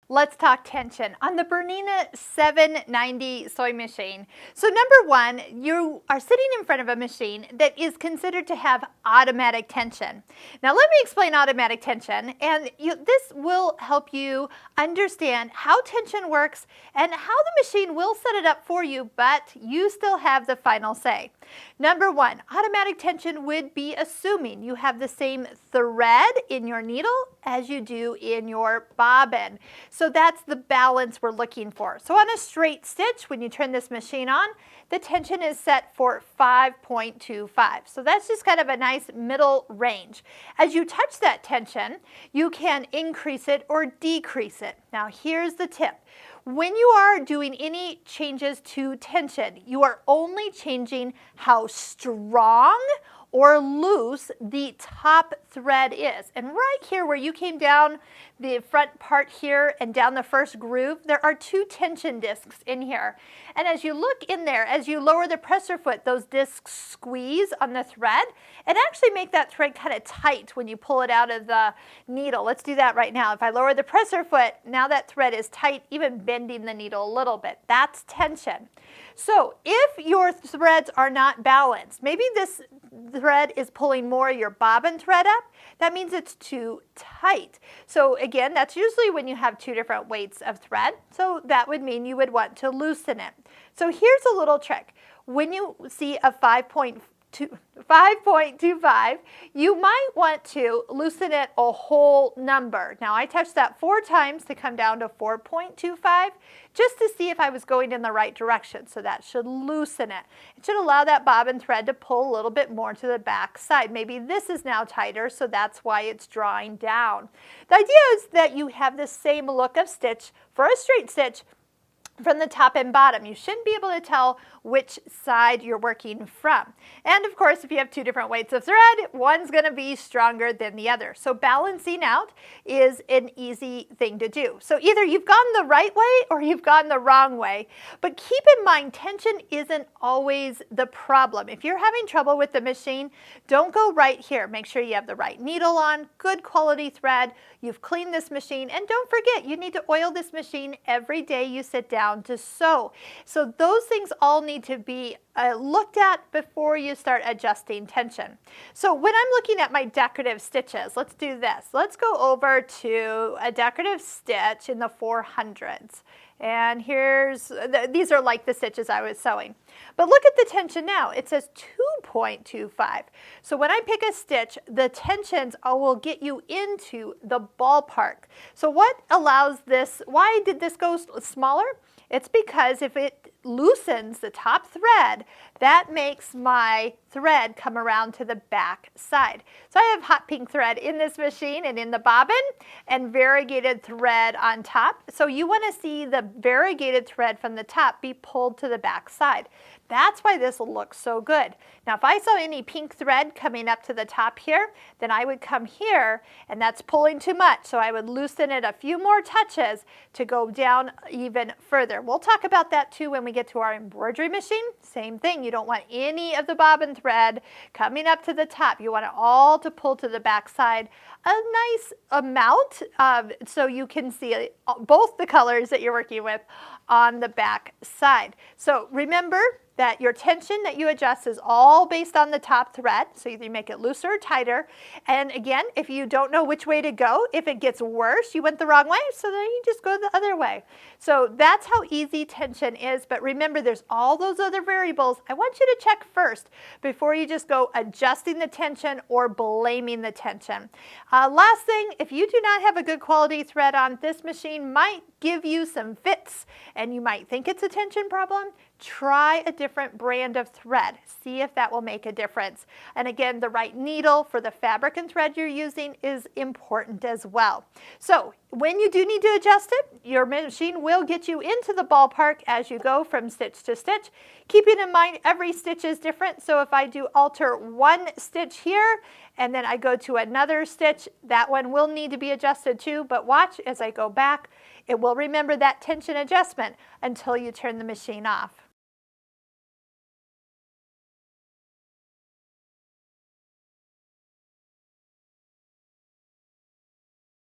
Let's talk tension on the Bernina 790 sewing machine. So number one, you are sitting in front of a machine that is considered to have automatic tension. Now let me explain automatic tension, and this will help you understand how tension works and how the machine will set it up for you, but you still have the final say. Number one, automatic tension would be assuming you have the same thread in your needle as you do in your bobbin. So that's the balance we're looking for. So on a straight stitch, when you turn this machine on, the tension is set for 5.25. So that's just kind of a nice middle range. As you touch that tension, you can increase it or decrease it. Now here's the tip. When you are doing any changes to tension, you are only changing how strong or loose the top thread is. And right here where you came down the front part here and down the first groove, there are two tension discs in here. And as you look in there, as you lower the presser foot, those discs squeeze on the thread and actually make that thread kind of tight when you pull it out of the needle. Let's do that right now. If I lower the presser foot, now that thread is tight, even bending the needle a little bit. That's tension. So if your threads are not balanced, maybe this thread is pulling more of your bobbin thread up, that means it's too tight. So again, that's usually when you have two different weights of thread. So that would mean you would want to loosen it. So here's a little trick. When you see a 5.25, you might want to loosen it a whole number. Now I touched that 4 times to come down to 4.25 just to see if I was going in the right direction. So that should loosen it. It should allow that bobbin thread to pull a little bit more to the back side. Maybe this is now tighter, so that's why it's drawing down. The idea is that you have the same look of stitch for a straight stitch from the top and bottom. You shouldn't be able to tell which side you're working from. And of course, if you have two different weights of thread, one's going to be stronger than the other. So balancing out is an easy thing to do. So either you've gone the right way or you've gone the wrong way. But keep in mind, tension isn't always the problem. If you're having trouble with the machine, don't go right here. Make sure you have the right needle on, good quality thread, you've cleaned this machine, and don't forget, you need to oil this machine every day you sit down to sew. So those things all need to be looked at before you start adjusting tension. So when I'm looking at my decorative stitches, let's do this. Let's go over to a decorative stitch in the 400s. And these are like the stitches I was sewing. But look at the tension now. It says 2.25. So when I pick a stitch, the tensions will get you into the ballpark. So what allows this, why did this go smaller? It's because if it loosens the top thread, that makes my thread come around to the back side. So I have hot pink thread in this machine and in the bobbin and variegated thread on top. So you want to see the variegated thread from the top be pulled to the back side. That's why this looks so good. Now if I saw any pink thread coming up to the top here, then I would come here and that's pulling too much. So I would loosen it a few more touches to go down even further. We'll talk about that too when we get to our embroidery machine. Same thing, you don't want any of the bobbin thread coming up to the top. You want it all to pull to the back side a nice amount so you can see both the colors that you're working with on the back side. So remember that your tension that you adjust is all based on the top thread. So either you make it looser or tighter. And again, if you don't know which way to go, if it gets worse, you went the wrong way, so then you just go the other way. So that's how easy tension is. But remember, there's all those other variables I want you to check first before you just go adjusting the tension or blaming the tension. Last thing, if you do not have a good quality thread on, this machine might give you some fits and you might think it's a tension problem. Try a different brand of thread. See if that will make a difference. And again, the right needle for the fabric and thread you're using is important as well. So when you do need to adjust it, your machine will get you into the ballpark as you go from stitch to stitch. Keeping in mind every stitch is different. So if I do alter one stitch here and then I go to another stitch, that one will need to be adjusted too. But watch as I go back, it will remember that tension adjustment until you turn the machine off.